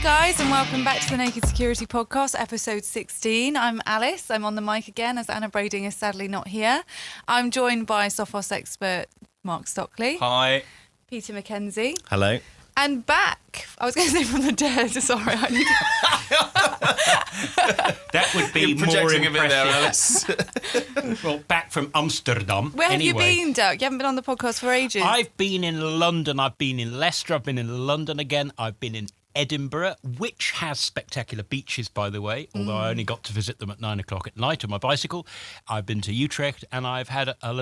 guys, and welcome back to the Naked Security Podcast, episode 16. I'm Alice. I'm on the mic again as Anna Brading is sadly not here. I'm joined by Sophos expert Mark Stockley. Hi. Peter Mackenzie. Hello. And back, I was going to say from the dead, sorry. I need That would be You're more projecting a bit there, impressive. Alice. Well, back from Amsterdam. Where have you Anyway, been, Duck? You haven't been on the podcast for ages. I've been in London. I've been in Leicester. I've been in London again. I've been in Edinburgh, which has spectacular beaches, by the way, although I only got to visit them at 9 o'clock at night on my bicycle. I've been to Utrecht, and I've had a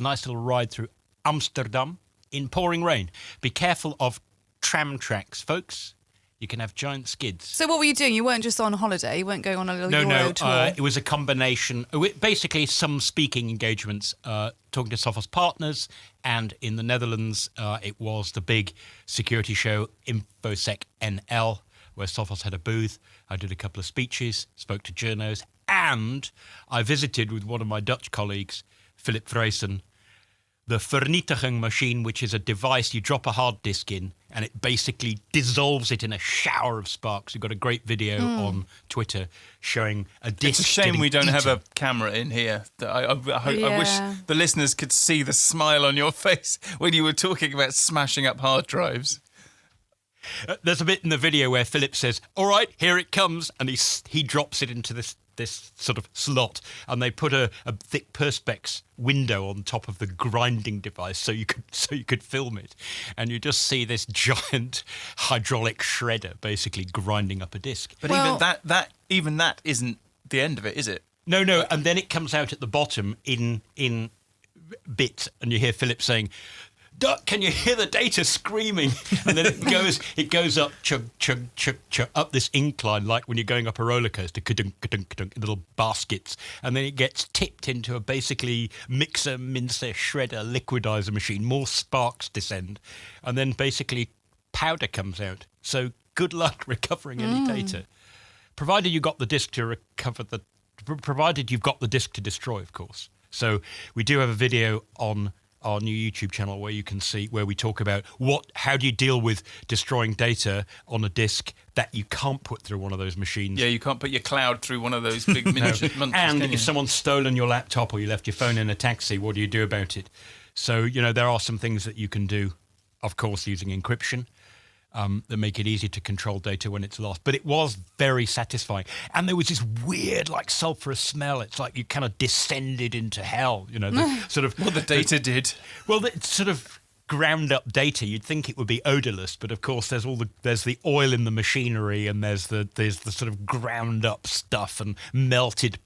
nice little ride through Amsterdam in pouring rain. Be careful of tram tracks, folks. You can have giant skids. So what were you doing? You weren't just on holiday? You weren't going on a little Euro tour? It was a combination. Basically, some speaking engagements, talking to Sophos partners, and in the Netherlands, it was the big security show, InfoSec NL, where Sophos had a booth. I did a couple of speeches, spoke to journos, and I visited with one of my Dutch colleagues, Philip Vreesen, the vernietiging machine, which is a device you drop a hard disk in and it basically dissolves it in a shower of sparks. We've got a great video on Twitter showing a disk. It's a shame we don't eaten. have a camera in here. I wish Yeah. the listeners could see the smile on your face when you were talking about smashing up hard drives. There's a bit in the video where Philip says, "All right, here it comes," and he drops it into this sort of slot, and they put a thick perspex window on top of the grinding device so you could film it, and you just see this giant hydraulic shredder basically grinding up a disc. But Well- even that isn't the end of it, is it? No, and then it comes out at the bottom in bits, and you hear Philip saying, "Duck, can you hear the data screaming?" And then it goes up, chug, chug, chug, chug, up this incline, like when you're going up a roller coaster, ka-dunk, ka-dunk, ka-dunk, in little baskets. And then it gets tipped into a basically mixer, mincer, shredder, liquidizer machine. More sparks descend. And then basically powder comes out. So good luck recovering any data. Provided you got the disk to recover provided you've got the disk to destroy, of course. So we do have a video on our new YouTube channel where you can see where we talk about how do you deal with destroying data on a disk that you can't put through one of those machines. Yeah, you can't put your cloud through one of those big miniature monsters, And can you? if someone's stolen your laptop or you left your phone in a taxi, what do you do about it? So, there are some things that you can do, of course, using encryption, that make it easy to control data when it's lost. But it was very satisfying. And there was this weird, sulfurous smell. It's like you kind of descended into hell, the sort of... What the data did. Well, it's sort of ground up data. You'd think it would be odorless, but of course there's the oil in the machinery, and there's the sort of ground up stuff and melted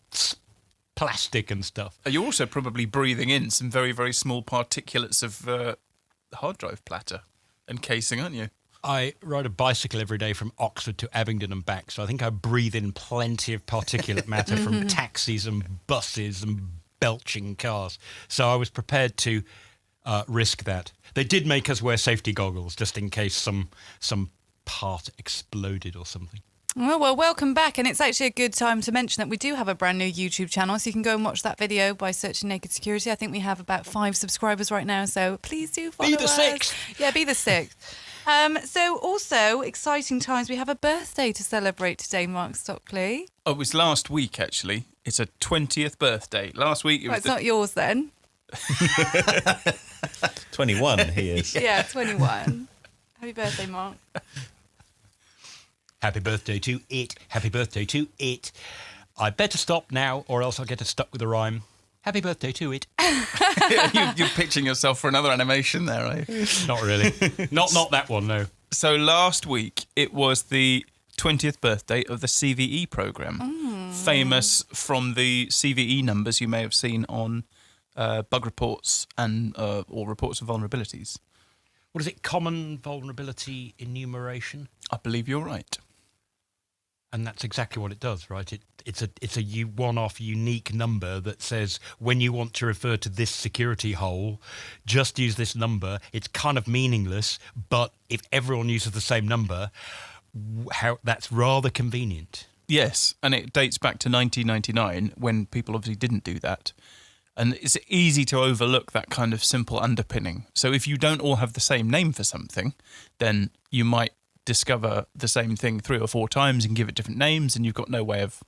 plastic and stuff. You're also probably breathing in some very, very small particulates of hard drive platter and casing, aren't you? I ride a bicycle every day from Oxford to Abingdon and back, so I think I breathe in plenty of particulate matter from taxis and buses and belching cars. So I was prepared to risk that. They did make us wear safety goggles just in case some part exploded or something. Well, welcome back. And it's actually a good time to mention that we do have a brand new YouTube channel. So you can go and watch that video by searching Naked Security. I think we have about 5 subscribers right now. So please do follow us. Be the 6th. Yeah, be the 6th. So also, exciting times. We have a birthday to celebrate today, Mark Stockley. Oh, it was last week, actually. It's a 20th birthday. Last week it was... It's not yours then. 21 he is. Yeah, 21. Happy birthday, Mark. Happy birthday to it. Happy birthday to it. I better stop now or else I'll get stuck with a rhyme. Happy birthday to it. You're pitching yourself for another animation there, are you? Not really. Not that one, no. So last week, it was the 20th birthday of the CVE programme. Famous from the CVE numbers you may have seen on bug reports and or reports of vulnerabilities. What is it? Common vulnerability enumeration? I believe you're right. And that's exactly what it does, right? It's a one-off unique number that says when you want to refer to this security hole, just use this number. It's kind of meaningless, but if everyone uses the same number, that's rather convenient. Yes, and it dates back to 1999 when people obviously didn't do that. And it's easy to overlook that kind of simple underpinning. So if you don't all have the same name for something, then you might discover the same thing 3 or 4 times and give it different names, and you've got no way of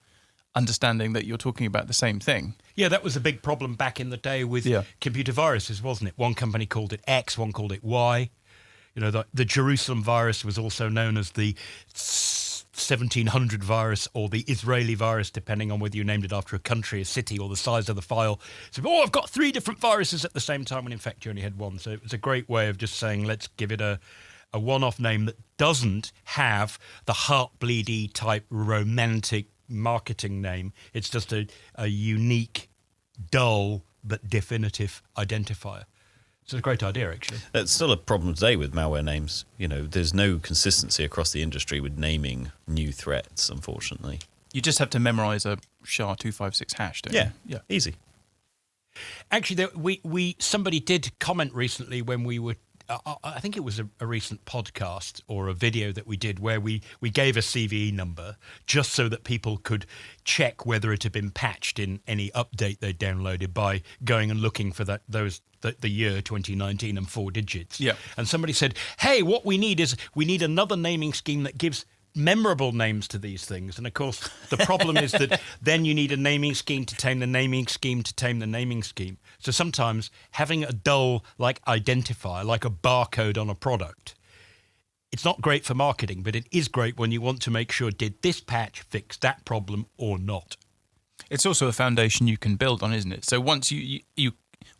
understanding that you're talking about the same thing. Yeah, that was a big problem back in the day with computer viruses, wasn't it? One company called it X, one called it Y. You know, the Jerusalem virus was also known as the 1700 virus or the Israeli virus, depending on whether you named it after a country, a city, or the size of the file. So, I've got 3 different viruses at the same time, when in fact you only had one. So it was a great way of just saying, let's give it a one-off name that doesn't have the heartbleedy type romantic marketing name. It's just a unique, dull but definitive identifier. It's a great idea, actually. It's still a problem today with malware names. You know, there's no consistency across the industry with naming new threats, unfortunately. You just have to memorize a SHA-256 hash, don't you? Yeah, easy. Actually, somebody did comment recently when we were, I think it was a recent podcast or a video that we did where we gave a CVE number just so that people could check whether it had been patched in any update they downloaded by going and looking for the year 2019 and 4 digits. Yeah. And somebody said, hey, what we need is another naming scheme that gives memorable names to these things. And of course, the problem is that then you need a naming scheme to tame the naming scheme to tame the naming scheme. So sometimes having a dull identifier, like a barcode on a product, it's not great for marketing, but it is great when you want to make sure, did this patch fix that problem or not? It's also a foundation you can build on, isn't it? So once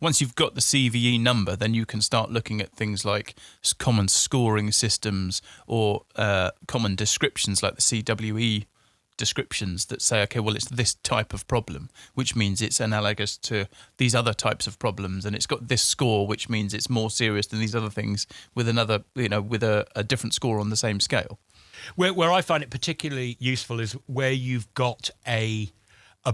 once you've got the CVE number, then you can start looking at things like common scoring systems or common descriptions like the CWE descriptions that say, okay, well, it's this type of problem, which means it's analogous to these other types of problems, and it's got this score, which means it's more serious than these other things with another, with a different score on the same scale. Where I find it particularly useful is where you've got a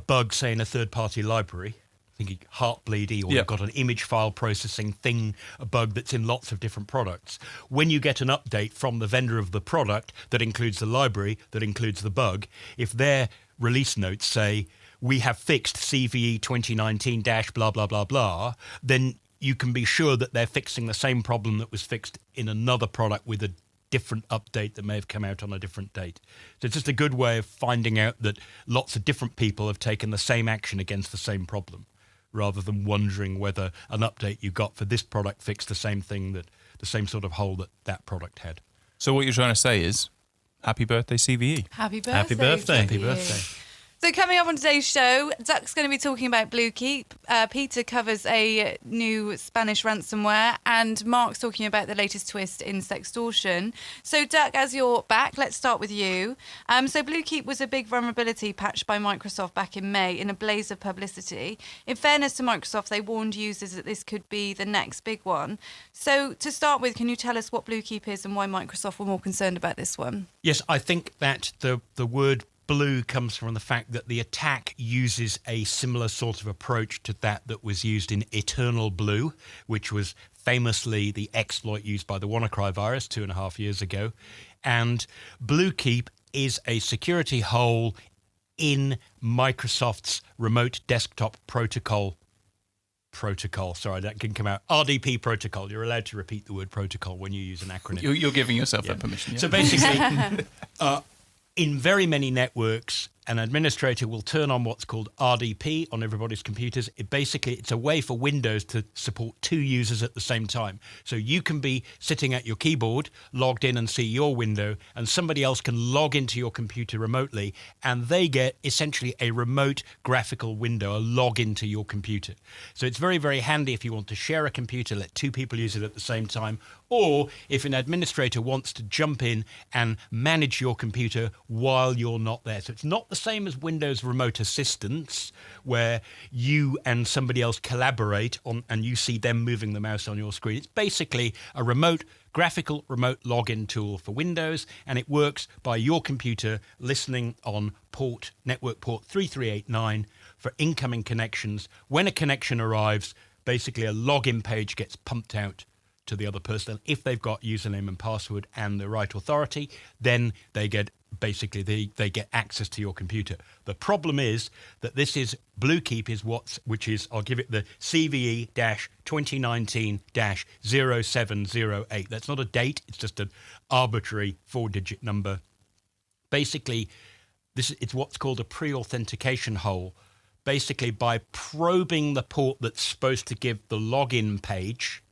bug, say, in a third-party library, thinking Heartbleedy, or you've got an image file processing thing, a bug that's in lots of different products. When you get an update from the vendor of the product that includes the library, that includes the bug, if their release notes say, we have fixed CVE 2019 - blah, blah, blah, blah, then you can be sure that they're fixing the same problem that was fixed in another product with a different update that may have come out on a different date. So it's just a good way of finding out that lots of different people have taken the same action against the same problem, rather than wondering whether an update you got for this product fixed the same thing, the same sort of hole that product had. So what you're trying to say is, happy birthday, CVE. Happy birthday. Happy birthday. Happy birthday. So coming up on today's show, Duck's going to be talking about BlueKeep. Peter covers a new Spanish ransomware, and Mark's talking about the latest twist in Sextortion. So Duck, as you're back, let's start with you. So BlueKeep was a big vulnerability patched by Microsoft back in May in a blaze of publicity. In fairness to Microsoft, they warned users that this could be the next big one. So to start with, can you tell us what BlueKeep is and why Microsoft were more concerned about this one? Yes, I think that the word blue comes from the fact that the attack uses a similar sort of approach to that was used in Eternal Blue, which was famously the exploit used by the WannaCry virus 2.5 years ago. And BlueKeep is a security hole in Microsoft's remote desktop protocol. Sorry, that can come out. RDP protocol. You're allowed to repeat the word protocol when you use an acronym. You're giving yourself that permission. Yeah. So basically, in very many networks, an administrator will turn on what's called RDP on everybody's computers. It's a way for Windows to support 2 users at the same time. So you can be sitting at your keyboard, logged in and see your window, and somebody else can log into your computer remotely, and they get essentially a remote graphical window, a login to your computer. So it's very, very handy if you want to share a computer, let 2 people use it at the same time, or if an administrator wants to jump in and manage your computer while you're not there. So it's not the same as Windows Remote Assistance, where you and somebody else collaborate on and you see them moving the mouse on your screen. It's basically a graphical remote login tool for Windows, and it works by your computer listening on network port 3389 for incoming connections. When a connection arrives, basically a login page gets pumped out to the other person. If they've got username and password and the right authority, then they get basically they get access to your computer. The problem is that this is BlueKeep which is I'll give it the CVE-2019-0708. That's not a date, it's just an arbitrary 4-digit number. Basically, it's what's called a pre-authentication hole. Basically, by probing the port that's supposed to give the login page,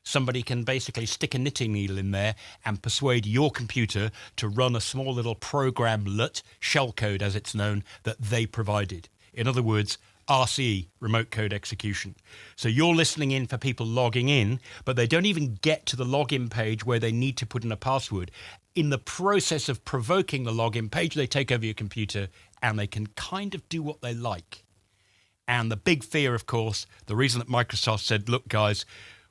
somebody can basically stick a knitting needle in there and persuade your computer to run a small little programlet, shellcode as it's known, that they provided. In other words, RCE, remote code execution. So you're listening in for people logging in, but they don't even get to the login page where they need to put in a password. In the process of provoking the login page, they take over your computer and they can kind of do what they like. And the big fear, of course, the reason that Microsoft said, look, guys,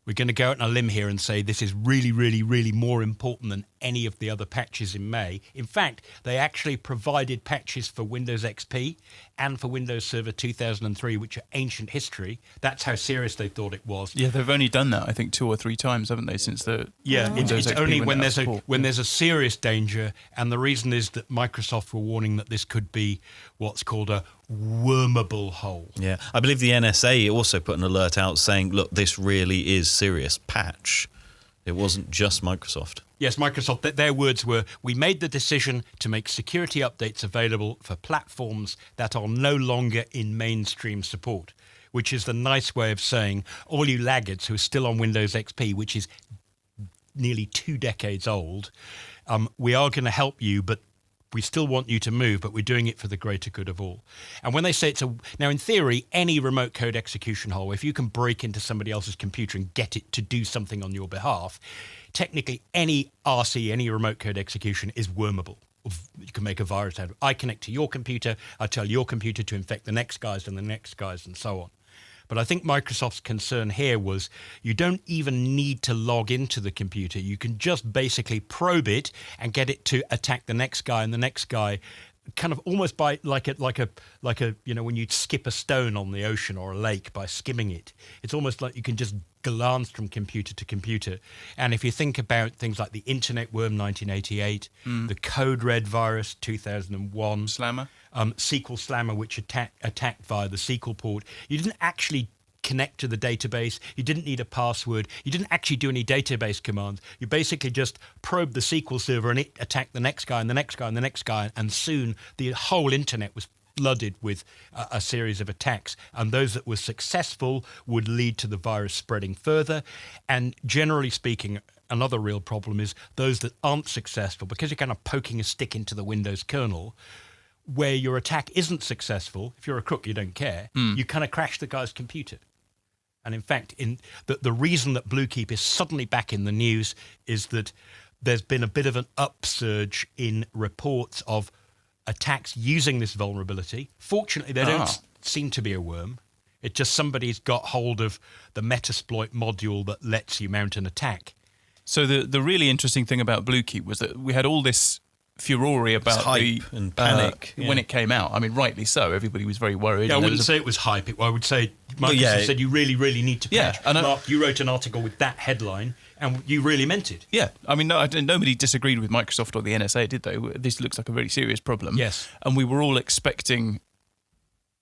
we're going to go out on a limb here and say this is really, really, really more important than any of the other patches in May. In fact, they actually provided patches for Windows XP and for Windows Server 2003, which are ancient history. That's how serious they thought it was. Yeah, they've only done that, I think, 2 or 3 times, haven't they, since the Windows it's XP only went when out of support. there's a serious danger, and the reason is that Microsoft were warning that this could be what's called a wormable hole. Yeah, I believe the NSA also put an alert out saying, look, this really is serious patch. It wasn't just Microsoft. Yes, Microsoft, their words were, we made the decision to make security updates available for platforms that are no longer in mainstream support, which is the nice way of saying, all you laggards who are still on Windows XP, which is nearly 2 decades old, we are going to help you, but we still want you to move, but we're doing it for the greater good of all. And when they say now in theory, any remote code execution hole, if you can break into somebody else's computer and get it to do something on your behalf, technically any RC, any remote code execution is wormable. You can make a virus out of it. I connect to your computer, I tell your computer to infect the next guys and the next guys and so on. But I think Microsoft's concern here was you don't even need to log into the computer. You can just basically probe it and get it to attack the next guy and the next guy, kind of almost by like a when you skip a stone on the ocean or a lake by skimming it. It's almost like you can just glance from computer to computer. And if you think about things like the Internet Worm 1988, the Code Red virus 2001, Slammer. SQL Slammer, which attacked via the SQL port. You didn't actually connect to the database. You didn't need a password. You didn't actually do any database commands. You basically just probed the SQL server and it attacked the next guy and the next guy and the next guy. And soon the whole internet was flooded with a series of attacks. And those that were successful would lead to the virus spreading further. And generally speaking, another real problem is those that aren't successful, because you're kind of poking a stick into the Windows kernel, where your attack isn't successful, if you're a crook, you don't care, you kind of crash the guy's computer. And in fact, the reason that BlueKeep is suddenly back in the news is that there's been a bit of an upsurge in reports of attacks using this vulnerability. Fortunately, they don't seem to be a worm. It's just somebody's got hold of the Metasploit module that lets you mount an attack. So the really interesting thing about BlueKeep was that we had all this furore about hype and panic when it came out. I mean, rightly so. Everybody was very worried. Yeah, I wouldn't say it was hype. I would say Microsoft said you really, really need to patch. And Mark, you wrote an article with that headline, and you really meant it. Yeah, I mean, nobody disagreed with Microsoft or the NSA, did they? This looks like a very serious problem. Yes. And we were all expecting,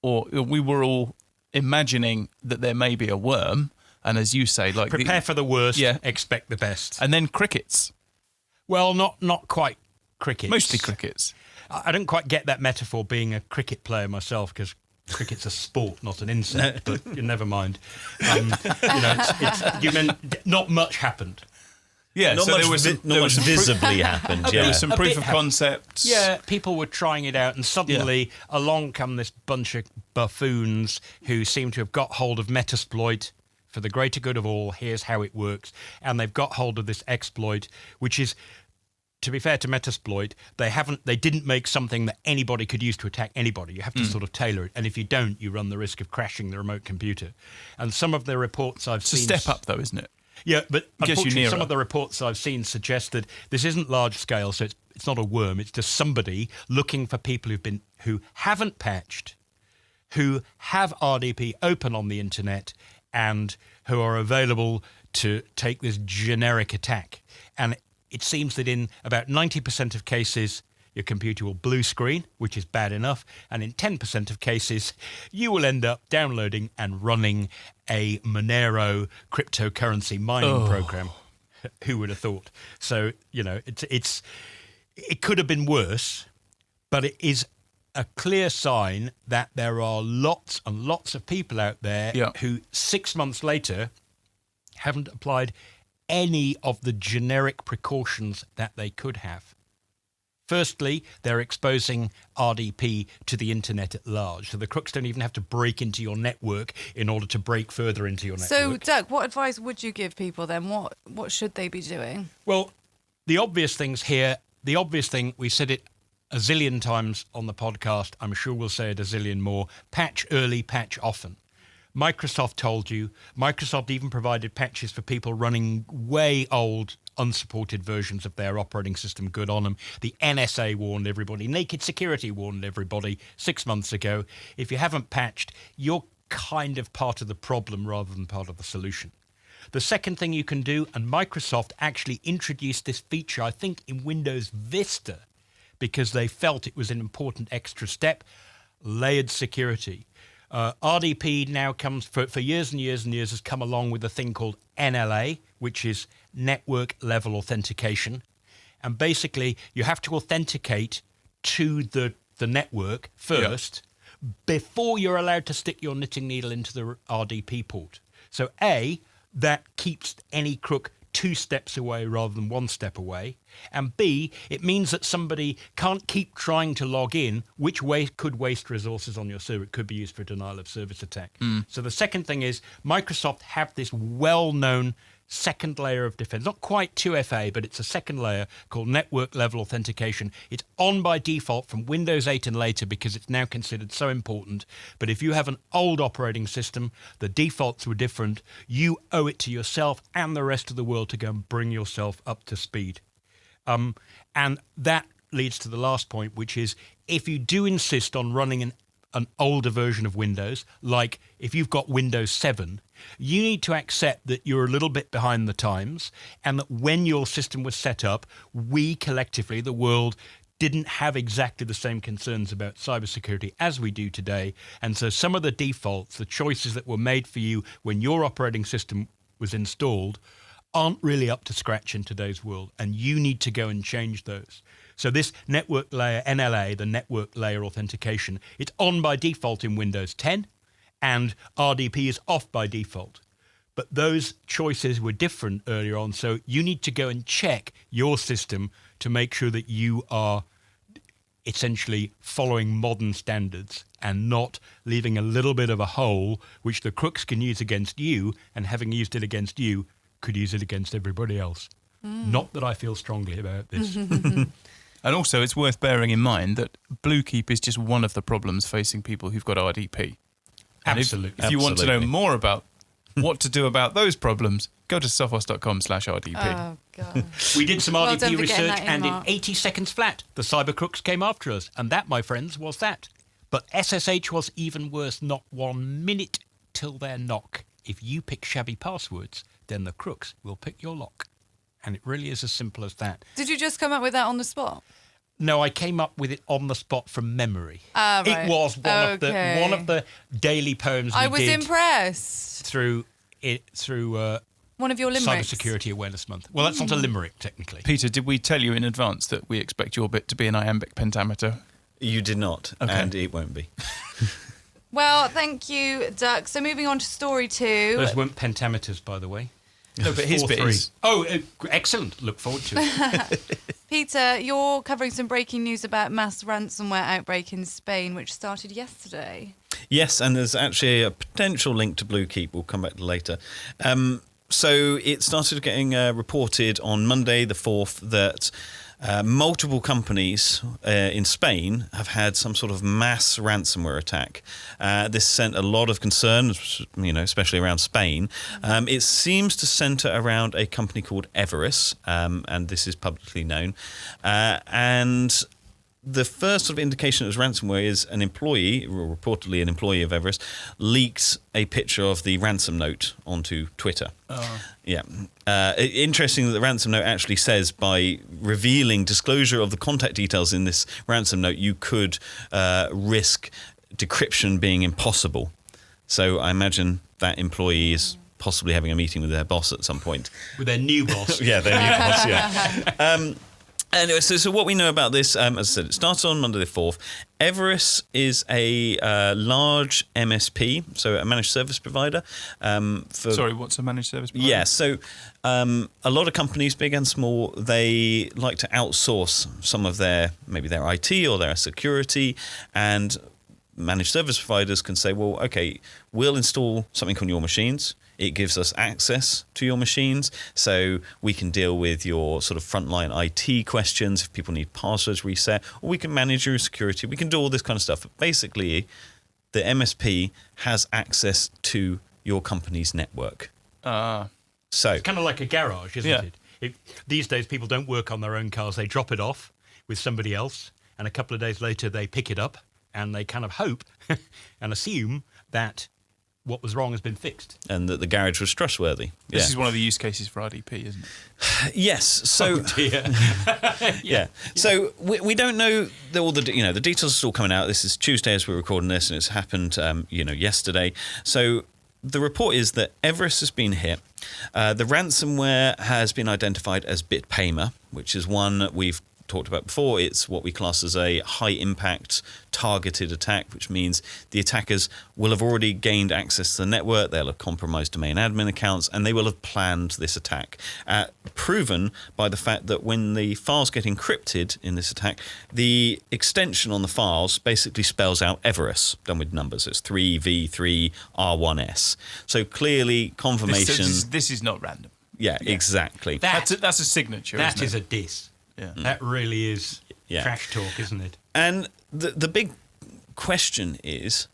or we were all imagining that there may be a worm. And as you say, like prepare for the worst, expect the best. And then crickets. Well, not quite crickets. Mostly crickets. I don't quite get that metaphor, being a cricket player myself, because cricket's a sport, not an insect. But never mind. You meant not much happened. Yeah, not so much, there was visibly happened. Yeah, there was some proof of concepts. Yeah, people were trying it out, and suddenly along come this bunch of buffoons who seem to have got hold of Metasploit for the greater good of all. Here's how it works, and they've got hold of this exploit, which is, to be fair to Metasploit, they didn't make something that anybody could use to attack anybody. You have to sort of tailor it, and if you don't, you run the risk of crashing the remote computer. And some of the reports I've seen... It's a step up, though, isn't it? Yeah, but unfortunately, some nearer. of the reports I've seen suggest that this isn't large scale, so it's not a worm. It's just somebody looking for people who haven't patched, who have RDP open on the internet, and who are available to take this generic attack. And it seems that in about 90% of cases, your computer will blue screen, which is bad enough, and in 10% of cases, you will end up downloading and running a Monero cryptocurrency mining program. Who would have thought? So, it could have been worse, but it is a clear sign that there are lots and lots of people out there who 6 months later haven't applied any of the generic precautions that they could have. Firstly, they're exposing RDP to the internet at large. So the crooks don't even have to break into your network in order to break further into your network. So, Duck, what advice would you give people then? What should they be doing? Well, the obvious things here, the obvious thing, we said it a zillion times on the podcast. I'm sure we'll say it a zillion more. Patch early, patch often. Microsoft told you. Microsoft even provided patches for people running way old, unsupported versions of their operating system good on them. The NSA warned everybody. Naked Security warned everybody 6 months ago. If you haven't patched, you're kind of part of the problem rather than part of the solution. The second thing you can do, and Microsoft actually introduced this feature, I think, in Windows Vista, because they felt it was an important extra step, layered security. RDP now comes, for years and years and years, has come along with a thing called NLA, which is network level authentication. And basically, you have to authenticate to the network first before you're allowed to stick your knitting needle into the RDP port. So A, that keeps any crook 2 steps away rather than 1 step away. And B, it means that somebody can't keep trying to log in, which could waste resources on your server. It could be used for a denial of service attack. So the second thing is Microsoft have this well-known second layer of defense, not quite 2FA, but it's a second layer called network level authentication. It's on by default from Windows 8 and later because it's now considered so important. But if you have an old operating system, the defaults were different. You owe it to yourself and the rest of the world to go and bring yourself up to speed. And that leads to the last point, which is if you do insist on running an older version of Windows, like if you've got Windows 7, you need to accept that you're a little bit behind the times and that when your system was set up, we collectively, the world, didn't have exactly the same concerns about cybersecurity as we do today. And so some of the defaults, the choices that were made for you when your operating system was installed, aren't really up to scratch in today's world, and you need to go and change those. So this network layer, NLA, the network layer authentication, it's on by default in Windows 10, and RDP is off by default. But those choices were different earlier on, so you need to go and check your system to make sure that you are essentially following modern standards and not leaving a little bit of a hole which the crooks can use against you, and having used it against you, could use it against everybody else. Not that I feel strongly about this. And also, it's worth bearing in mind that BlueKeep is just one of the problems facing people who've got RDP. And Absolutely. If you want to know more about what to do about those problems, go to sophos.com/RDP. Oh, God. We did some Well RDP done for getting research, that in, and in Mark. 80 seconds flat, the cyber crooks came after us. And that, my friends, was that. But SSH was even worse, not 1 minute till their knock. If you pick shabby passwords, then the crooks will pick your lock. And it really is as simple as that. Did you just come up with that on the spot? No, I came up with it on the spot from memory. Ah, right. It was one Okay. of the daily poems we I was did impressed. through One of your limericks. Cybersecurity Awareness Month. Well, that's not a limerick, technically. Peter, did we tell you in advance that we expect your bit to be an iambic pentameter? You did not, Okay. and it won't be. Well, thank you, Duck. So moving on to story 2. Those weren't pentameters, by the way. No, but his bit 4-3. is. Oh, excellent. Look forward to it. Peter, you're covering some breaking news about mass ransomware outbreak in Spain, which started yesterday. Yes, and there's actually a potential link to BlueKeep. We'll come back to later. So it started getting reported on Monday the 4th that multiple companies in Spain have had some sort of mass ransomware attack. This sent a lot of concern, especially around Spain. It seems to centre around a company called Everest, and this is publicly known. And the first sort of indication it was ransomware is an employee, or reportedly an employee of Everest, leaked a picture of the ransom note onto Twitter. Oh. Yeah. Interesting that the ransom note actually says by revealing disclosure of the contact details in this ransom note, you could risk decryption being impossible. So I imagine that employee is possibly having a meeting with their boss at some point. With their new boss. Yeah, their new boss, yeah. Anyway, so what we know about this, as I said, it started on Monday the 4th. Everest is a large MSP, so a managed service provider. Sorry, what's a managed service provider? Yeah, so a lot of companies, big and small, they like to outsource some of maybe their IT or their security, and managed service providers can say, well, okay, we'll install something on your machines. It gives us access to your machines, so we can deal with your sort of frontline IT questions if people need passwords reset, or we can manage your security. We can do all this kind of stuff. But basically, the MSP has access to your company's network. So It's kind of like a garage, isn't it? These days, people don't work on their own cars. They drop it off with somebody else, and a couple of days later, they pick it up, and they kind of hope and assume that what was wrong has been fixed. And that the garage was trustworthy. This is one of the use cases for RDP, isn't it? Yes. So, Yeah. So we don't know all the the details are still coming out. This is Tuesday as we're recording this, and it's happened yesterday. So the report is that Everest has been hit. The ransomware has been identified as BitPaymer, which is one that we've talked about before. It's what we class as a high impact targeted attack, which means the attackers will have already gained access to the network, they'll have compromised domain admin accounts, and they will have planned this attack, proven by the fact that when the files get encrypted in this attack, the extension on the files basically spells out Everest, done with numbers. It's 3v3r1s. So clearly confirmation. This is not random. Yeah, exactly. That's a signature. That isn't is it? a diss. Yeah. That really is trash talk, isn't it? And the big question is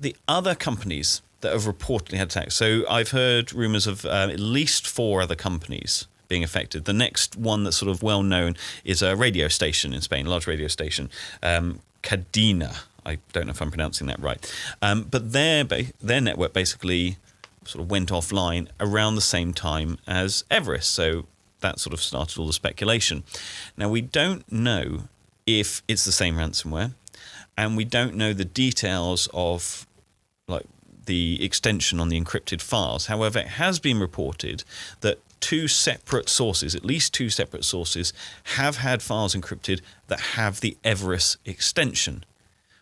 the other companies that have reportedly had attacks. So I've heard rumours of at least 4 other companies being affected. The next one that's sort of well known is a radio station in Spain, a large radio station, Cadena. I don't know if I'm pronouncing that right. But their network basically sort of went offline around the same time as Everest. So that sort of started all the speculation. Now, we don't know if it's the same ransomware, and we don't know the details of like the extension on the encrypted files. However, it has been reported that at least two separate sources, have had files encrypted that have the Everest extension,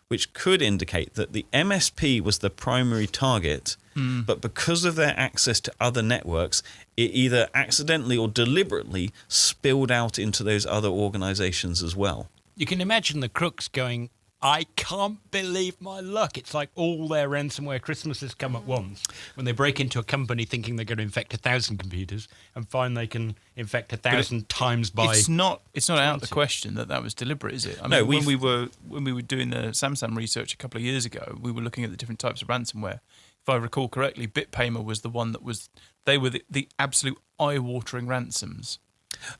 which could indicate that the MSP was the primary target, but because of their access to other networks, it either accidentally or deliberately spilled out into those other organizations as well. You can imagine the crooks going, I can't believe my luck. It's like all their ransomware Christmases come at once when they break into a company thinking they're going to infect 1,000 computers and find they can infect 1,000 times by. It's not out of the question that was deliberate, is it? I mean, when we were doing the Samsung research a couple of years ago, we were looking at the different types of ransomware. If I recall correctly, BitPaymer was the one they were the absolute eye-watering ransoms.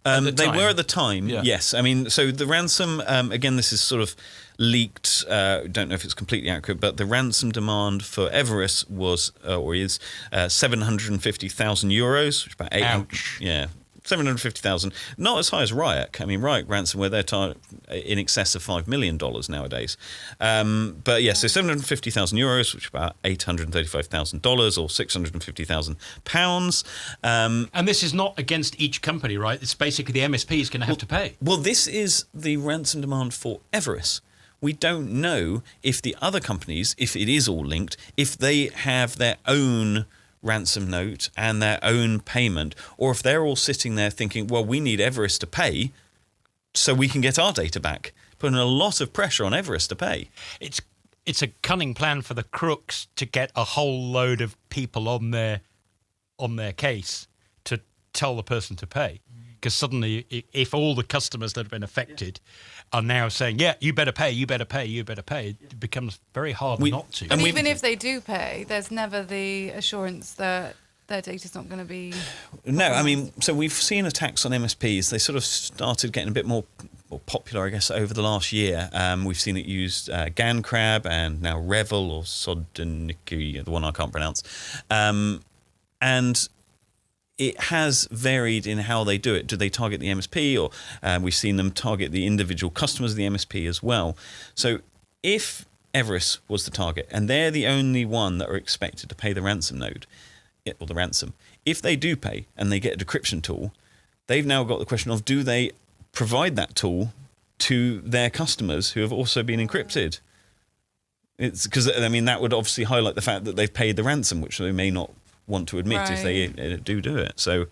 They were at the time, yeah. Yes. I mean, so the ransom, again, this is sort of leaked, don't know if it's completely accurate, but the ransom demand for Everest was, or is, 750,000 euros, which is about 800. Ouch. Yeah. 750,000, not as high as Ryuk. I mean, Ryuk ransomware, they're in excess of $5 million nowadays. But yeah, so 750,000 euros, which is about $835,000 or 650,000 pounds. And this is not against each company, right? It's basically the MSP is going to have to pay. Well, this is the ransom demand for Everest. We don't know if the other companies, if it is all linked, if they have their own ransom note and their own payment, or if they're all sitting there thinking, well, we need Everest to pay so we can get our data back, putting a lot of pressure on Everest to pay. It's a cunning plan for the crooks to get a whole load of people on their case to tell the person to pay. Because suddenly, if all the customers that have been affected are now saying, yeah, you better pay, it becomes very hard not to. And even if they do pay, there's never the assurance that their data's not going to be. No, I mean, so we've seen attacks on MSPs. They sort of started getting a bit more more popular, I guess, over the last year. We've seen it used GanCrab and now Revel or Sodiniki, the one I can't pronounce. And it has varied in how they do it. Do they target the MSP, or we've seen them target the individual customers of the MSP as well. So if Everest was the target, and they're the only one that are expected to pay the ransom node, or the ransom, if they do pay and they get a decryption tool, they've now got the question of, do they provide that tool to their customers who have also been encrypted? It's because, I mean, that would obviously highlight the fact that they've paid the ransom, which they may not want to admit if they do it. So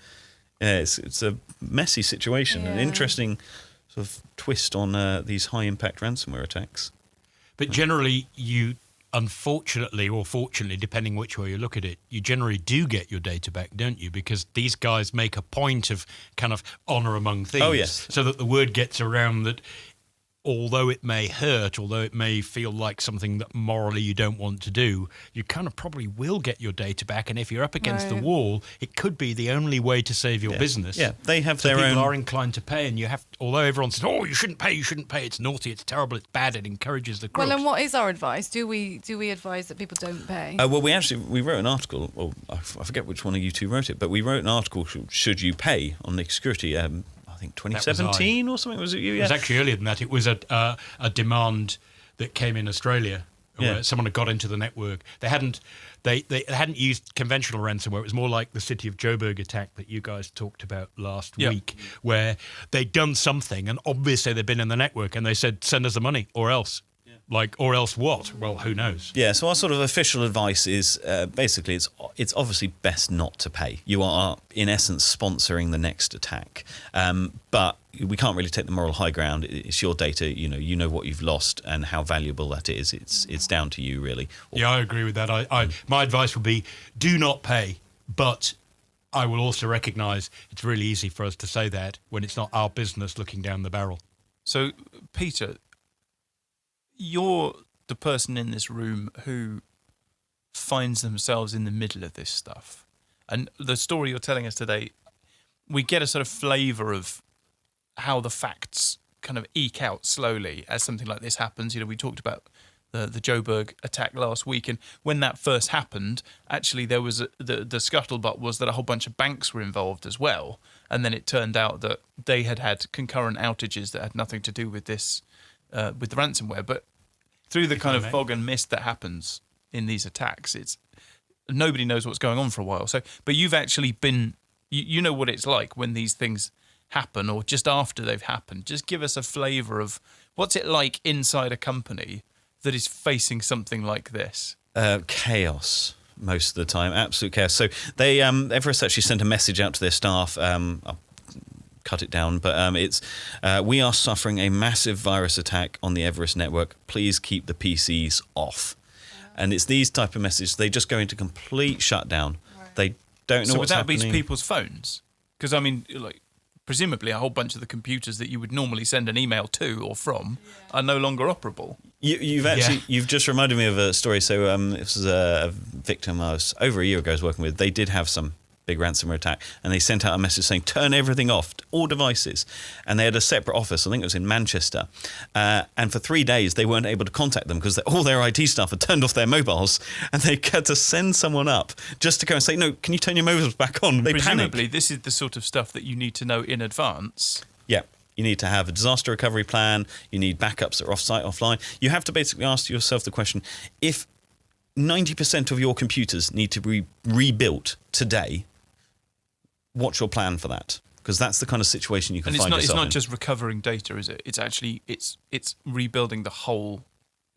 it's a messy situation, an interesting sort of twist on these high-impact ransomware attacks. But generally, you, unfortunately or fortunately, depending which way you look at it, you generally do get your data back, don't you? Because these guys make a point of kind of honour among thieves. Oh, yes. So that the word gets around that although it may hurt, although it may feel like something that morally you don't want to do, you kind of probably will get your data back. And if you're up against the wall, it could be the only way to save your business. Yeah, they have so their own... people are inclined to pay, and you have, although everyone says, oh, you shouldn't pay, it's naughty, it's terrible, it's bad, it encourages the crooks. Well, and what is our advice? Do we advise that people don't pay? Well, we wrote an article, or I forget which one of you two wrote it, but we wrote an article, Should You Pay, on security, I think 2017 or something. Was it you? Yeah. It was actually earlier than that. It was a demand that came in Australia where someone had got into the network. They hadn't used conventional ransomware. It was more like the City of Joburg attack that you guys talked about last week, where they'd done something and obviously they'd been in the network and they said, send us the money or else. Or else what? Well, who knows? Yeah, so our sort of official advice is basically it's obviously best not to pay. You are, in essence, sponsoring the next attack. But we can't really take the moral high ground. It's your data. You know what you've lost and how valuable that is. It's down to you, really. Yeah, I agree with that. My advice would be do not pay, but I will also recognise it's really easy for us to say that when it's not our business looking down the barrel. So, Peter, you're the person in this room who finds themselves in the middle of this stuff. And the story you're telling us today, we get a sort of flavour of how the facts kind of eke out slowly as something like this happens. We talked about the Joburg attack last week, and when that first happened, actually there was the scuttlebutt was that a whole bunch of banks were involved as well. And then it turned out that they had concurrent outages that had nothing to do with this, with the ransomware. But through the kind of fog and mist that happens in these attacks, it's nobody knows what's going on for a while. So, but you've actually been, you know what it's like when these things happen or just after they've happened. Just give us a flavour of what's it like inside a company that is facing something like this. Chaos. Most of the time, absolute chaos. So they, Everest actually sent a message out to their staff. I'll cut it down, but it's we are suffering a massive virus attack on the Everest network. Please keep the PCs off. And it's these type of messages. They just go into complete shutdown. Right. They don't know what's happening. So would that be people's phones? Because I mean, presumably a whole bunch of the computers that you would normally send an email to or from are no longer operable. You've just reminded me of a story. So this was a victim I was over a year ago I was working with. They did have some big ransomware attack, and they sent out a message saying turn everything off, all devices. And they had a separate office, I think it was in Manchester, and for 3 days they weren't able to contact them because all their IT staff had turned off their mobiles, and they had to send someone up just to go and say, no, can you turn your mobiles back on? They Presumably panicked. This is the sort of stuff that you need to know in advance. Yeah. You need to have a disaster recovery plan. You need backups that are off-site, offline. You have to basically ask yourself the question, if 90% of your computers need to be rebuilt today, what's your plan for that? Because that's the kind of situation you can find yourself in. It's not just recovering data, is it? It's actually it's rebuilding the whole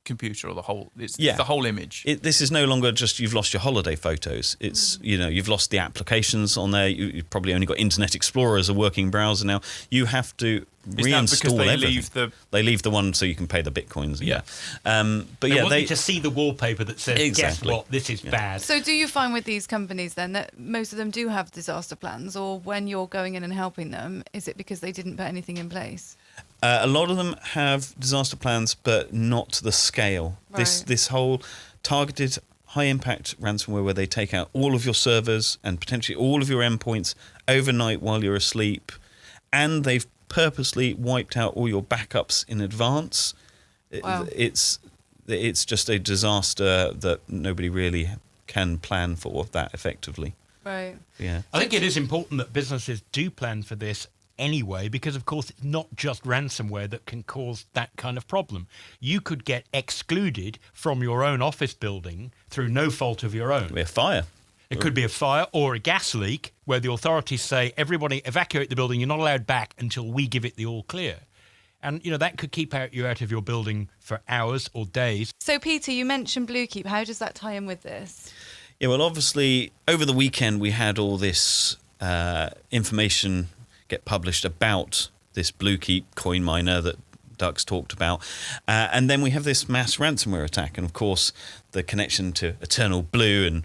computer or the whole the whole image. This is no longer just you've lost your holiday photos. It's you've lost the applications on there. You've probably only got Internet Explorer as a working browser now. You have to reinstall everything. They leave the one so you can pay the bitcoins. Yeah. But they want you to see the wallpaper that says, guess what, this is bad. So do you find with these companies then that most of them do have disaster plans, or when you're going in and helping them, is it because they didn't put anything in place? A lot of them have disaster plans, but not to the scale. Right. This whole targeted high-impact ransomware where they take out all of your servers and potentially all of your endpoints overnight while you're asleep, and they've purposely wiped out all your backups in advance. Wow. It's just a disaster that nobody really can plan for that effectively. Right. Yeah. I think it is important that businesses do plan for this anyway, because of course it's not just ransomware that can cause that kind of problem. You could get excluded from your own office building through no fault of your own. Be a fire. It could be a fire or a gas leak where the authorities say, everybody evacuate the building, you're not allowed back until we give it the all clear. And, that could keep you out of your building for hours or days. So, Peter, you mentioned BlueKeep. How does that tie in with this? Yeah, well, obviously, over the weekend we had all this information get published about this BlueKeep coin miner that Ducks talked about. And then we have this mass ransomware attack. And, of course, the connection to Eternal Blue and,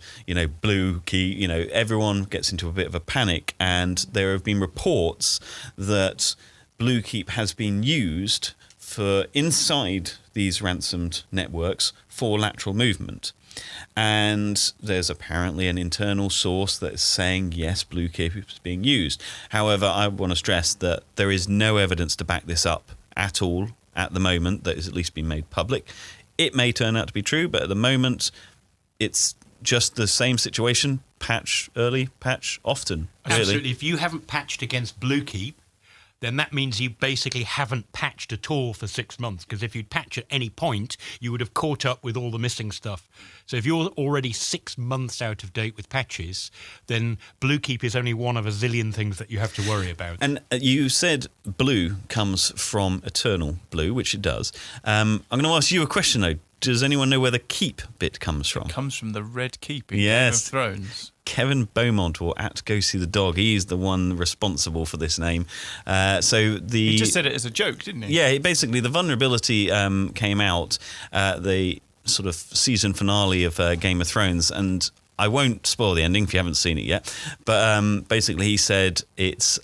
BlueKeep, everyone gets into a bit of a panic. And there have been reports that BlueKeep has been used for inside these ransomed networks for lateral movement. And there's apparently an internal source that is saying, yes, BlueKeep is being used. However, I want to stress that there is no evidence to back this up at all at the moment that has at least been made public. It may turn out to be true, but at the moment, it's just the same situation. Patch early, patch often. Really. Absolutely. If you haven't patched against BlueKeep, then that means you basically haven't patched at all for 6 months, because if you'd patch at any point, you would have caught up with all the missing stuff. So if you're already 6 months out of date with patches, then BlueKeep is only one of a zillion things that you have to worry about. And you said blue comes from Eternal Blue, which it does. I'm going to ask you a question, though. Does anyone know where the keep bit comes from? It comes from the red keep in Yes. Game of Thrones. Kevin Beaumont, or at Go See the Dog, he's the one responsible for this name. He just said it as a joke, didn't he? Yeah, basically the vulnerability came out the sort of season finale of Game of Thrones, and I won't spoil the ending if you haven't seen it yet. But basically, he said it's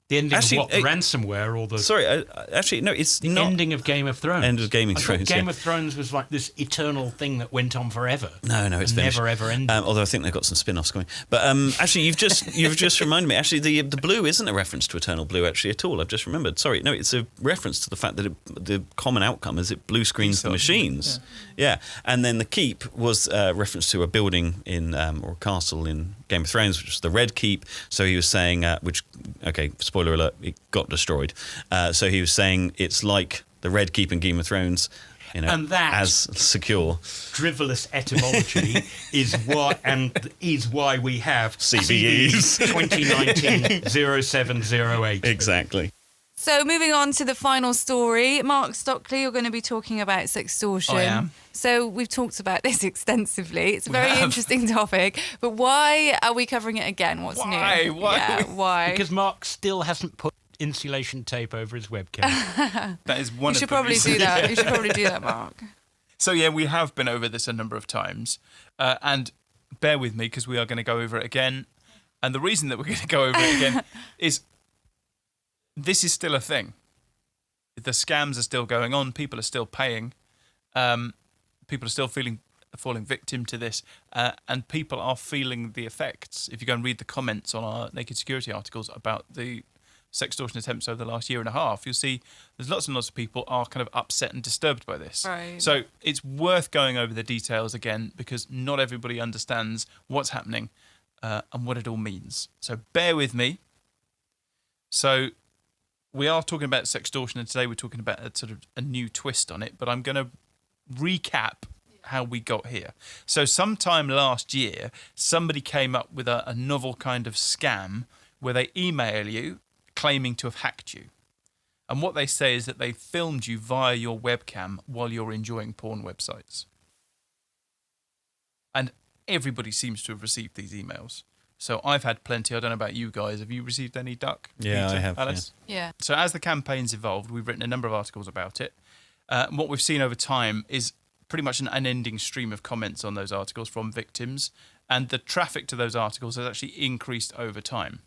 The ending Actually, of what? Ransomware or the... Sorry, actually, no, it's the not. ending of Game of Thrones. End of Game of I Thrones, thought Game yeah. of Thrones was like this eternal thing that went on forever. No, it's and finished. never ever ended. Although I think they've got some spin-offs coming. But actually, you've just reminded me. Actually, the blue isn't a reference to Eternal Blue actually at all. I've just remembered. Sorry, no, it's a reference to the fact that the common outcome is it blue screens the machines. Yeah, and then the keep was a reference to a building in or a castle in Game of Thrones, which was the Red Keep. So he was saying, spoiler alert, it got destroyed. So he was saying it's like the Red Keep in Game of Thrones, and that as secure. Drivelous etymology is why we have CVEs 2019-0708. Exactly. So moving on to the final story, Mark Stockley, you're going to be talking about sextortion. I am. So we've talked about this extensively. It's a very interesting topic, but why are we covering it again? What's new? Why? Why? Because Mark still hasn't put insulation tape over his webcam. That is one You of should the probably reasons. do that. You should probably do that, Mark. So yeah, we have been over this a number of times, and bear with me because we are going to go over it again. And the reason that we're going to go over it again is this is still a thing. The scams are still going on. People are still paying. People are still falling victim to this, and people are feeling the effects. If you go and read the comments on our Naked Security articles about the sextortion attempts over the last year and a half, you'll see there's lots and lots of people are kind of upset and disturbed by this. Right. So it's worth going over the details again because not everybody understands what's happening and what it all means. So bear with me. So we are talking about sextortion, and today we're talking about a sort of a new twist on it, but I'm going to recap how we got here. So sometime last year, somebody came up with a novel kind of scam where they email you claiming to have hacked you. And what they say is that they filmed you via your webcam while you're enjoying porn websites. And everybody seems to have received these emails. So I've had plenty. I don't know about you guys. Have you received any, Duck? Yeah, Peter, I have, Alice? Yeah. So as the campaign's evolved, we've written a number of articles about it. And what we've seen over time is pretty much an unending stream of comments on those articles from victims. And the traffic to those articles has actually increased over time.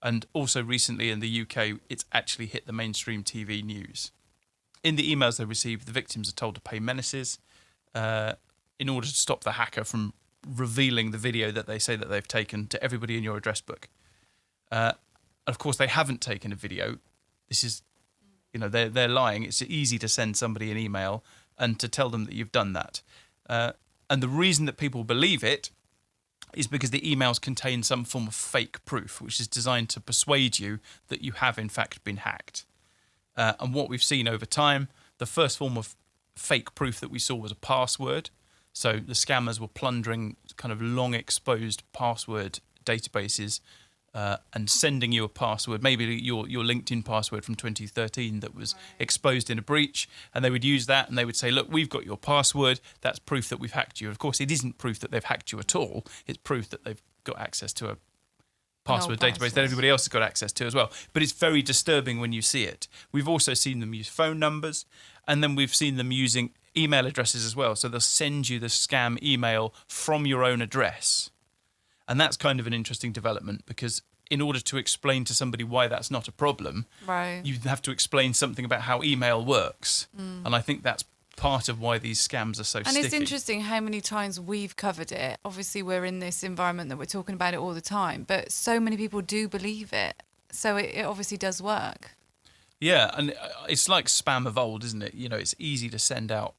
And also recently in the UK, it's actually hit the mainstream TV news. In the emails they received, the victims are told to pay menaces in order to stop the hacker from revealing the video that they say that they've taken to everybody in your address book. of course, they haven't taken a video. This is, they're lying. It's easy to send somebody an email and to tell them that you've done that. And the reason that people believe it is because the emails contain some form of fake proof, which is designed to persuade you that you have, in fact, been hacked. And what we've seen over time, the first form of fake proof that we saw was a password. So the scammers were plundering kind of long exposed password databases and sending you a password, maybe your LinkedIn password from 2013 that was exposed in a breach, and they would use that and they would say, look, we've got your password, that's proof that we've hacked you. Of course, it isn't proof that they've hacked you at all, it's proof that they've got access to a password database that everybody else has got access to as well. But it's very disturbing when you see it. We've also seen them use phone numbers, and then we've seen them using email addresses as well. So they'll send you the scam email from your own address. And that's kind of an interesting development, because in order to explain to somebody why that's not a problem, you have to explain something about how email works. And I think that's part of why these scams are so sticky. And it's interesting how many times we've covered it. Obviously, we're in this environment that we're talking about it all the time, but so many people do believe it. So it obviously does work. Yeah, and it's like spam of old, isn't it? It's easy to send out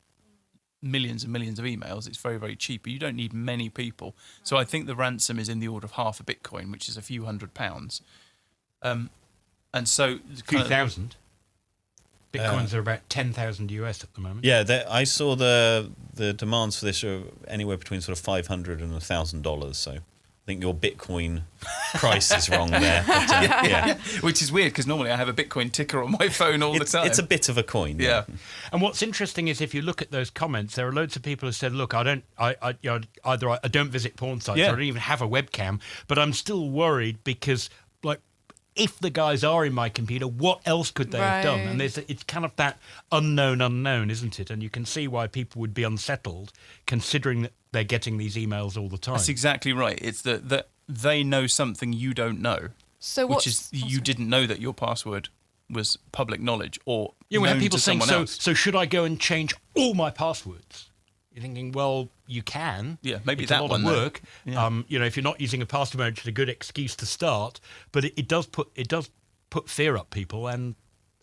millions and millions of emails. It's very, very cheap. You don't need many people. So I think the ransom is in the order of half a Bitcoin, which is a few £100s. And so... A few thousand. Bitcoins are about 10,000 US at the moment. Yeah, I saw the demands for this are anywhere between sort of $500 and $1,000. So I think your Bitcoin price is wrong there. But, yeah. Which is weird, because normally I have a Bitcoin ticker on my phone all the time. It's a bit of a coin. Yeah. And what's interesting is if you look at those comments, there are loads of people who said, look, I don't visit porn sites, or I don't even have a webcam, but I'm still worried because, like, if the guys are in my computer, what else could they have done? And it's kind of that unknown, isn't it? And you can see why people would be unsettled, considering that they're getting these emails all the time. That's exactly right. It's that they know something you don't know. So which is you didn't know that your password was public knowledge, or we have people saying, else. So should I go and change all my passwords? You're thinking, well, you can. Yeah, maybe it's that a lot one of work. Yeah. If you're not using a password manager, it's a good excuse to start. But it does put fear up people, and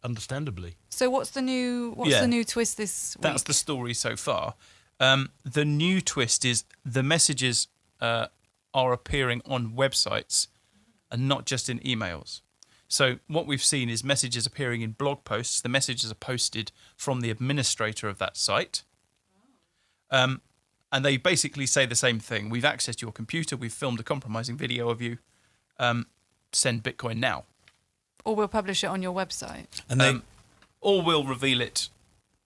understandably. So what's the new twist this week? That's the story so far. The new twist is the messages are appearing on websites and not just in emails. So what we've seen is messages appearing in blog posts. The messages are posted from the administrator of that site. And they basically say the same thing. We've accessed your computer. We've filmed a compromising video of you. Send Bitcoin now. Or we'll publish it on your website. And or we'll reveal it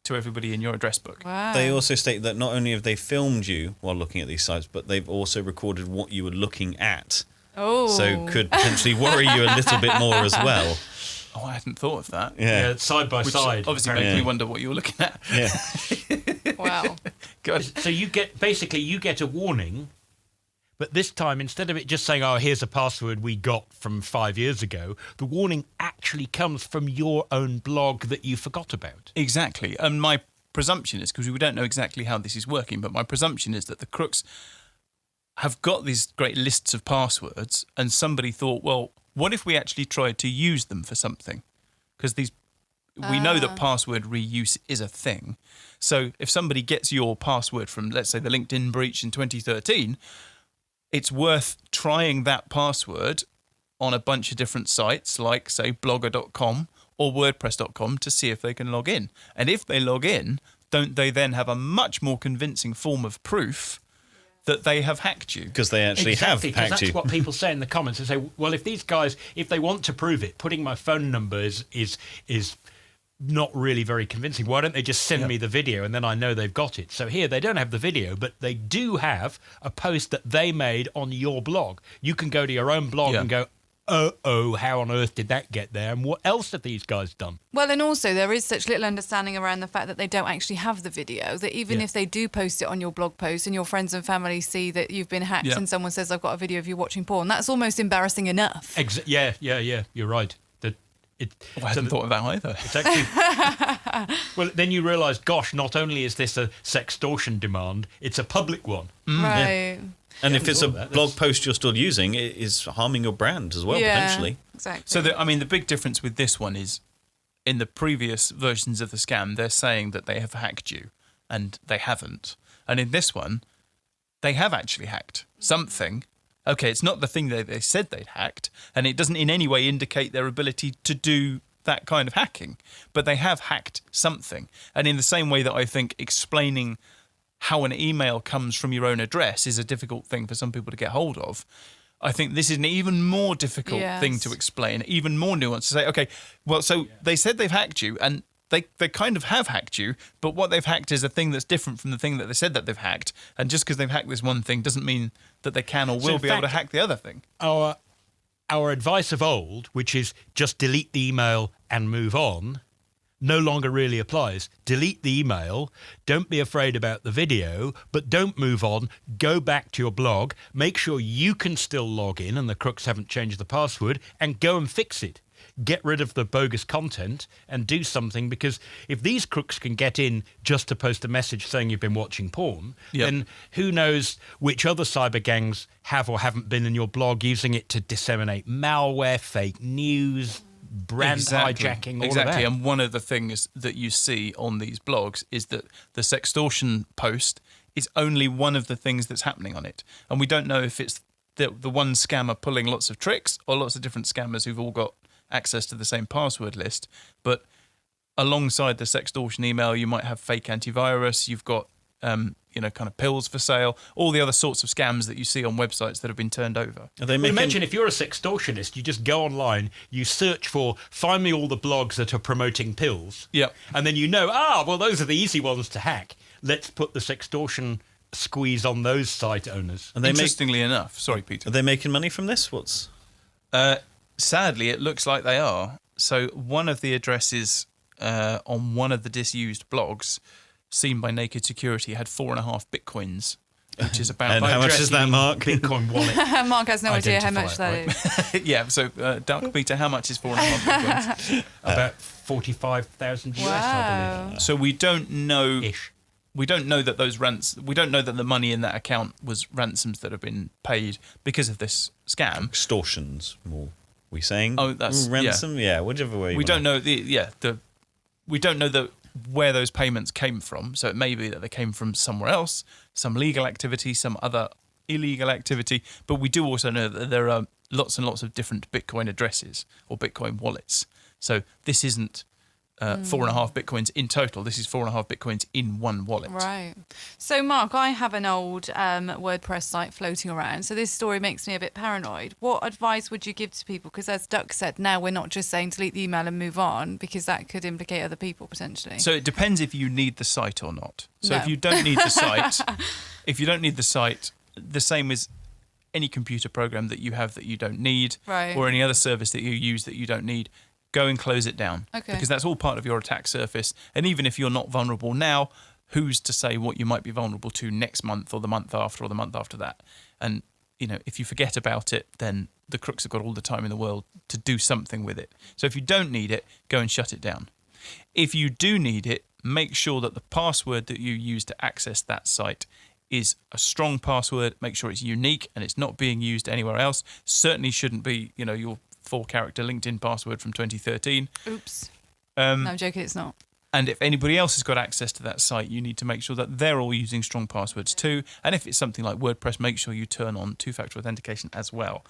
to everybody in your address book. Wow. They also state that not only have they filmed you while looking at these sites, but they've also recorded what you were looking at. Oh. So could potentially worry you a little bit more as well. Oh, I hadn't thought of that. Yeah, side by side. Obviously makes me wonder what you were looking at. Yeah. Wow. Good. So you get a warning, but this time, instead of it just saying, oh, here's a password we got from 5 years ago, the warning actually comes from your own blog that you forgot about. Exactly. And my presumption is, because we don't know exactly how this is working, but my presumption is that the crooks have got these great lists of passwords, and somebody thought, well, what if we actually tried to use them for something? Because we know that password reuse is a thing. So if somebody gets your password from, let's say, the LinkedIn breach in 2013, it's worth trying that password on a bunch of different sites, like, say, blogger.com or wordpress.com, to see if they can log in. And if they log in, don't they then have a much more convincing form of proof that they have hacked you? Because they actually have hacked that's you. what people say in the comments. They say, well, if these guys, if they want to prove it, putting my phone number is not really very convincing. Why don't they just send me the video and then I know they've got it? So here they don't have the video, but they do have a post that they made on your blog. You can go to your own blog and go, how on earth did that get there? And what else have these guys done? Well, and also there is such little understanding around the fact that they don't actually have the video, that even if they do post it on your blog post and your friends and family see that you've been hacked and someone says, I've got a video of you watching porn, that's almost embarrassing enough. Yeah, you're right. I hadn't thought of that either. It's actually, well, then you realise, gosh, not only is this a sextortion demand, it's a public one. Right. And if it's a that. blog post you're still using, it is harming your brand as well, potentially. Exactly. So, the big difference with this one is in the previous versions of the scam, they're saying that they have hacked you, and they haven't. And in this one, they have actually hacked something. Okay, it's not the thing that they said they'd hacked, and it doesn't in any way indicate their ability to do that kind of hacking, but they have hacked something. And in the same way that I think explaining how an email comes from your own address is a difficult thing for some people to get hold of, I think this is an even more difficult thing to explain, even more nuanced to say, okay, well, so they said they've hacked you, and they kind of have hacked you, but what they've hacked is a thing that's different from the thing that they said that they've hacked. And just because they've hacked this one thing doesn't mean that they can or will be able to hack the other thing. Our advice of old, which is just delete the email and move on, no longer really applies. Delete the email, don't be afraid about the video, but don't move on. Go back to your blog, make sure you can still log in and the crooks haven't changed the password, and go and fix it. Get rid of the bogus content and do something, because if these crooks can get in just to post a message saying you've been watching porn, then who knows which other cyber gangs have or haven't been in your blog using it to disseminate malware, fake news, brand hijacking, all of that. And one of the things that you see on these blogs is that the Sextortion post is only one of the things that's happening on it. And we don't know if it's the one scammer pulling lots of tricks or lots of different scammers who've all got access to the same password list. But alongside the Sextortion email, you might have fake antivirus, you've got kind of pills for sale, all the other sorts of scams that you see on websites that have been turned over. Imagine if you're a sextortionist, you just go online, you search for, find me all the blogs that are promoting pills. Yeah. And then those are the easy ones to hack. Let's put the sextortion squeeze on those site owners. And interestingly enough, sorry, Peter. Are they making money from this? Sadly, it looks like they are. So one of the addresses on one of the disused blogs seen by Naked Security had 4.5 bitcoins, which is about... And how much is that, Mark? Bitcoin wallet. Mark has no idea how much that is. Yeah, so Dark Peter, how much is 4.5 bitcoins? About 45,000 US, I believe. So we don't know... Ish. We don't know that we don't know that the money in that account was ransoms that have been paid because of this scam. Extortions, more. We saying? Oh, that's ransom. Yeah, whichever way. We don't know we don't know where those payments came from. So it may be that they came from somewhere else, some legal activity, some other illegal activity. But we do also know that there are lots and lots of different Bitcoin addresses or Bitcoin wallets. So this isn't 4.5 bitcoins in total. This is 4.5 bitcoins in one wallet. Right. So, Mark, I have an old WordPress site floating around. So this story makes me a bit paranoid. What advice would you give to people? Because as Duck said, now we're not just saying delete the email and move on, because that could implicate other people potentially. So it depends if you need the site or not. So No. if you don't need the site, the same as any computer program that you have that you don't need, Right. or any other service that you use that you don't need, go and close it down. Okay. Because that's all part of your attack surface. And even if you're not vulnerable now, who's to say what you might be vulnerable to next month or the month after or the month after that? And, if you forget about it, then the crooks have got all the time in the world to do something with it. So if you don't need it, go and shut it down. If you do need it, make sure that the password that you use to access that site is a strong password. Make sure it's unique and it's not being used anywhere else. Certainly shouldn't be, your 4-character LinkedIn password from 2013. Oops. No, I'm joking, it's not. And if anybody else has got access to that site, you need to make sure that they're all using strong passwords too. And if it's something like WordPress, make sure you turn on two-factor authentication as well.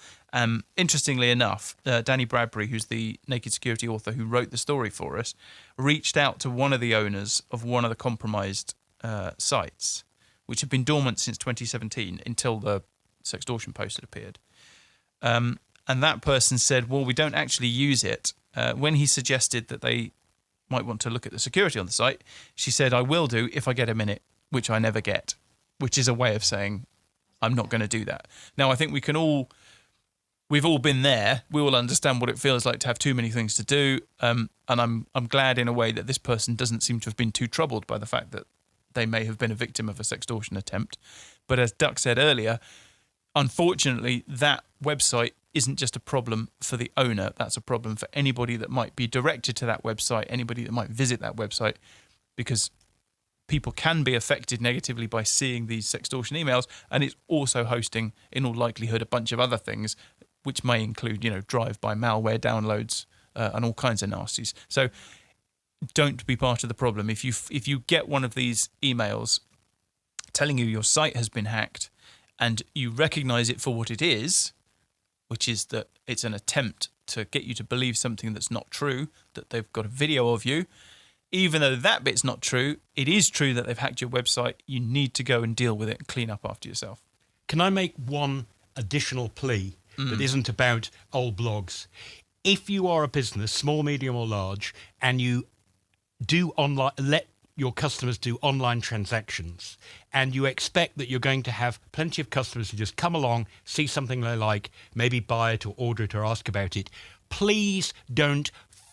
Interestingly enough, Danny Bradbury, who's the Naked Security author who wrote the story for us, reached out to one of the owners of one of the compromised sites, which had been dormant since 2017 until the Sextortion post had appeared. And that person said, well, we don't actually use it. When he suggested that they might want to look at the security on the site, she said, I will do if I get a minute, which I never get, which is a way of saying, I'm not going to do that. Now, I think we've all been there. We all understand what it feels like to have too many things to do. And I'm glad in a way that this person doesn't seem to have been too troubled by the fact that they may have been a victim of a sextortion attempt. But as Duck said earlier, unfortunately, that website isn't just a problem for the owner. That's a problem for anybody that might be directed to that website, anybody that might visit that website, because people can be affected negatively by seeing these sextortion emails, and it's also hosting, in all likelihood, a bunch of other things, which may include, drive-by malware downloads and all kinds of nasties. So don't be part of the problem. If you get one of these emails telling you your site has been hacked and you recognise it for what it is, which is that it's an attempt to get you to believe something that's not true, that they've got a video of you, even though that bit's not true, it is true that they've hacked your website. You need to go and deal with it and clean up after yourself. Can I make one additional plea that isn't about old blogs? If you are a business, small, medium or large, and you do let your customers do online transactions, and you expect that you're going to have plenty of customers who just come along, see something they like, maybe buy it or order it or ask about it, please don't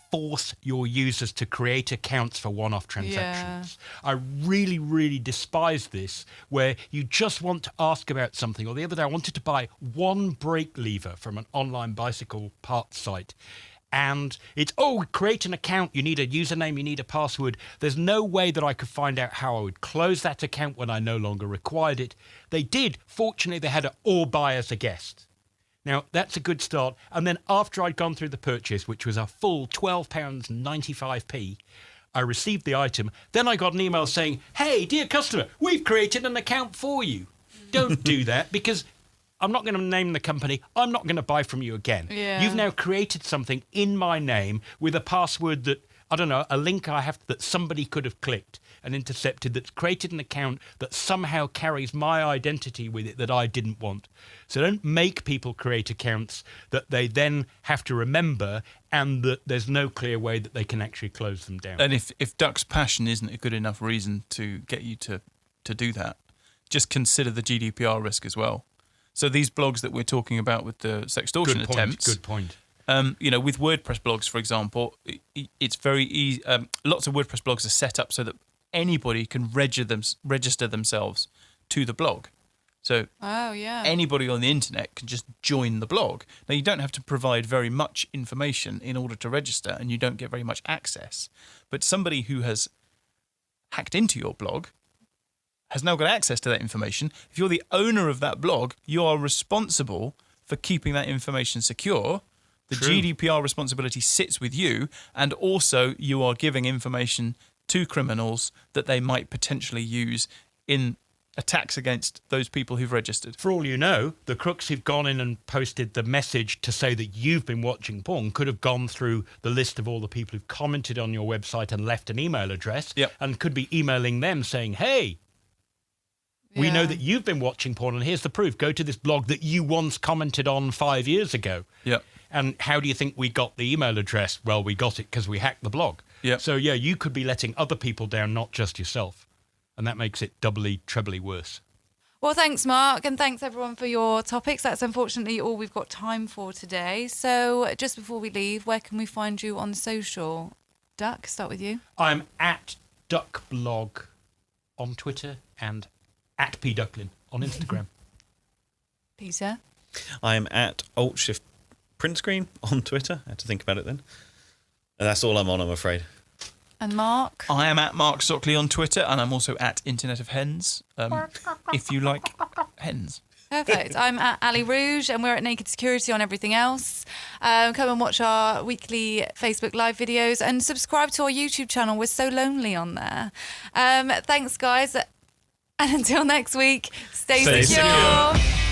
force your users to create accounts for one-off transactions. Yeah. I really, really despise this, where you just want to ask about something. Or the other day, I wanted to buy one brake lever from an online bicycle parts site. And it's, create an account. You need a username, you need a password. There's no way that I could find out how I would close that account when I no longer required it. They did. Fortunately, they had an or buy as a guest. Now, that's a good start. And then after I'd gone through the purchase, which was a full £12.95, I received the item. Then I got an email saying, hey, dear customer, we've created an account for you. Don't do that, because I'm not going to name the company. I'm not going to buy from you again. Yeah. You've now created something in my name with a password that, I don't know, a link that somebody could have clicked and intercepted, that's created an account that somehow carries my identity with it that I didn't want. So don't make people create accounts that they then have to remember and that there's no clear way that they can actually close them down. And if Duck's passion isn't a good enough reason to get you to do that, just consider the GDPR risk as well. So these blogs that we're talking about with the sextortion attempts... Good point. With WordPress blogs, for example, it's very easy. Lots of WordPress blogs are set up so that anybody can register themselves to the blog. So anybody on the internet can just join the blog. Now, you don't have to provide very much information in order to register, and you don't get very much access. But somebody who has hacked into your blog has now got access to that information. If you're the owner of that blog, you are responsible for keeping that information secure. The True. GDPR responsibility sits with you, and also you are giving information to criminals that they might potentially use in attacks against those people who've registered. For all you know, the crooks who've gone in and posted the message to say that you've been watching porn could have gone through the list of all the people who've commented on your website and left an email address, and could be emailing them saying, hey, we know that you've been watching porn, and here's the proof. Go to this blog that you once commented on 5 years ago. Yeah. And how do you think we got the email address? Well, we got it because we hacked the blog. Yeah. So, you could be letting other people down, not just yourself. And that makes it doubly, trebly worse. Well, thanks, Mark, and thanks, everyone, for your topics. That's unfortunately all we've got time for today. So just before we leave, where can we find you on social? Duck, start with you. I'm at DuckBlog on Twitter and at PDucklin on Instagram. Peter? I'm at AltShift Print Screen on Twitter. I had to think about it then. And that's all I'm on, I'm afraid. And Mark? I am at Mark Stockley on Twitter, and I'm also at Internet of Hens, if you like hens. Perfect. I'm at Ali Rouge, and we're at Naked Security on everything else. Come and watch our weekly Facebook Live videos and subscribe to our YouTube channel. We're so lonely on there. Thanks, guys. And until next week, stay secure.